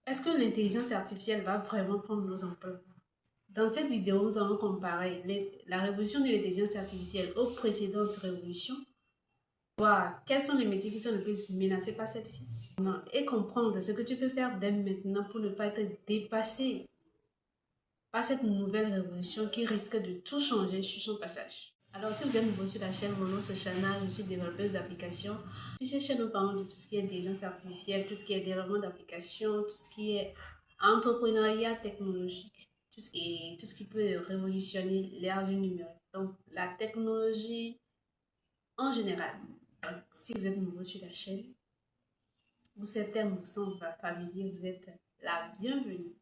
Est-ce que l'intelligence artificielle va vraiment prendre nos emplois? Dans cette vidéo, nous allons comparer la révolution de l'intelligence artificielle aux précédentes révolutions, voir quels sont les métiers qui sont le plus menacés par celle-ci et comprendre ce que tu peux faire dès maintenant pour ne pas être dépassé par cette nouvelle révolution qui risque de tout changer sur son passage. Alors, si vous êtes nouveau sur la chaîne, mon nom c'est Chana, je suis développeuse d'applications. Sur cette chaîne, nous parlons de tout ce qui est intelligence artificielle, tout ce qui est développement d'applications, tout ce qui est entrepreneuriat technologique, tout ce qui peut révolutionner l'ère du numérique. Donc, la technologie en général. Donc, si vous êtes nouveau sur la chaîne, ou ces thèmes vous semblent familiers, vous êtes la bienvenue.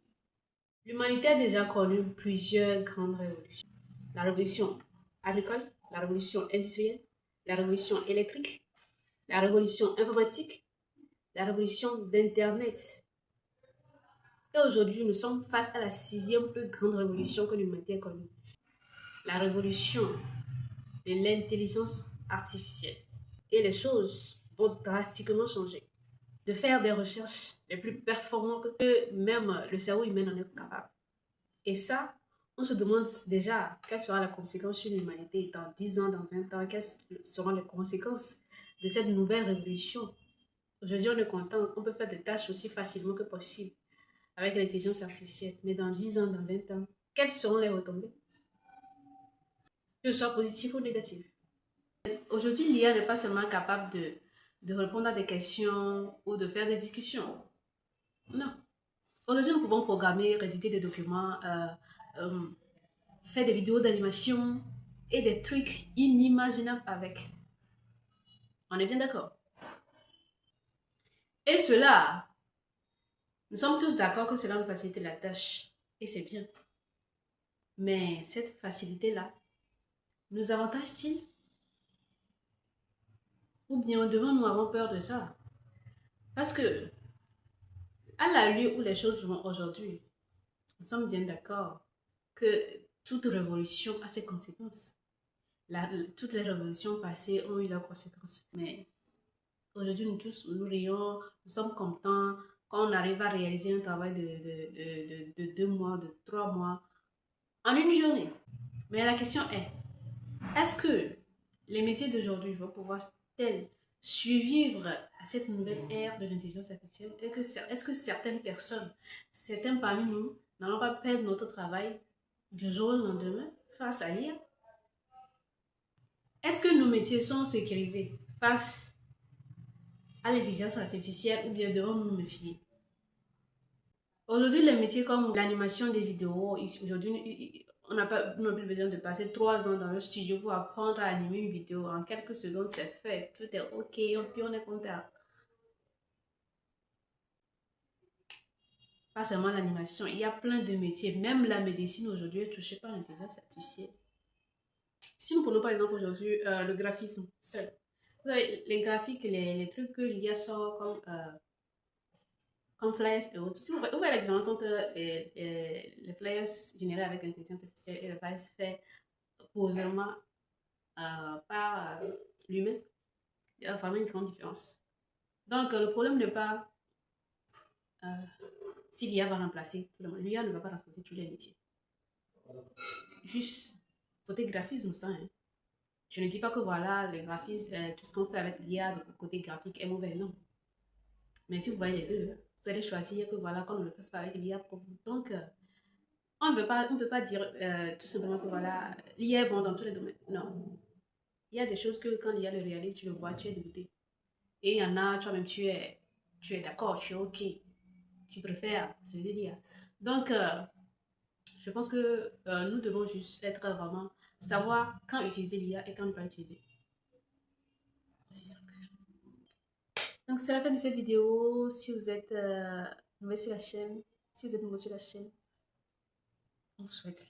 L'humanité a déjà connu plusieurs grandes révolutions. La révolution agricole, la révolution industrielle, la révolution électrique, la révolution informatique, la révolution d'Internet. Et aujourd'hui, nous sommes face à la sixième plus grande révolution que l'humanité a connue. La révolution de l'intelligence artificielle. Et les choses vont drastiquement changer. De faire des recherches les plus performantes que même le cerveau humain en est capable. Et ça, on se demande déjà quelle sera la conséquence sur l'humanité dans 10 ans, dans 20 ans, quelles seront les conséquences de cette nouvelle révolution. Aujourd'hui, on est content, on peut faire des tâches aussi facilement que possible avec l'intelligence artificielle. Mais dans 10 ans, dans 20 ans, quelles seront les retombées? Que ce soit positif ou négatif. Aujourd'hui, l'IA n'est pas seulement capable de répondre à des questions ou de faire des discussions. Non. Aujourd'hui, nous pouvons programmer, rédiger des documents, faire des vidéos d'animation et des trucs inimaginables avec. On est bien d'accord. Et cela, nous sommes tous d'accord que cela nous facilite la tâche. Et c'est bien. Mais cette facilité-là, nous avantage-t-il? Ou bien devons-nous avoir peur de ça? Parce que, à la lieu où les choses vont aujourd'hui, nous sommes bien d'accord que toute révolution a ses conséquences. Toutes les révolutions passées ont eu leurs conséquences. Mais aujourd'hui, nous tous, nous rions, nous sommes contents quand on arrive à réaliser un travail de 2 mois, de 3 mois, en une journée. Mais la question est-ce que les métiers d'aujourd'hui vont pouvoir survivre à cette nouvelle ère de l'intelligence artificielle? Est-ce que certaines personnes, certains parmi nous, n'allont pas perdre notre travail du jour au lendemain face à l'IA? Est-ce que nos métiers sont sécurisés face à l'intelligence artificielle ou bien devons-nous nous méfier? Aujourd'hui, les métiers comme l'animation des vidéos, aujourd'hui, on n'a plus besoin de passer 3 ans dans le studio pour apprendre à animer une vidéo. En quelques secondes, c'est fait. Tout est OK, puis on est content. Pas seulement l'animation, il y a plein de métiers. Même la médecine aujourd'hui est touchée par l'intelligence artificielle. Si nous prenons par exemple aujourd'hui le graphisme seul, vous savez, les graphiques, les trucs que l'IA sort comme flyers et autres. Si vous voyez la différence entre les flyers générés avec l'intelligence artificielle et les flyers faits posément par l'humain, il y a vraiment une grande différence. Donc, le problème n'est pas euh, si l'IA va remplacer tout le monde. L'IA ne va pas remplacer tous les métiers. Juste côté graphisme, ça. Hein. Je ne dis pas que voilà, le graphisme, tout ce qu'on fait avec l'IA de côté graphique est mauvais, non. Mais si vous voyez les deux, vous allez choisir que voilà, qu'on ne le fasse pas avec l'IA pour vous. Donc, on ne peut pas dire tout simplement que voilà, l'IA est bon dans tous les domaines. Non. Il y a des choses que quand l'IA le réalise, tu le vois, tu es dégoûté. Et il y en a, toi-même, tu es d'accord, tu es OK. Tu préfères celui de l'IA. Donc, je pense que nous devons juste être vraiment, savoir quand utiliser l'IA et quand ne pas l'utiliser. C'est simple que ça. Donc, c'est la fin de cette vidéo. Si vous êtes nouveau sur la chaîne, on vous souhaite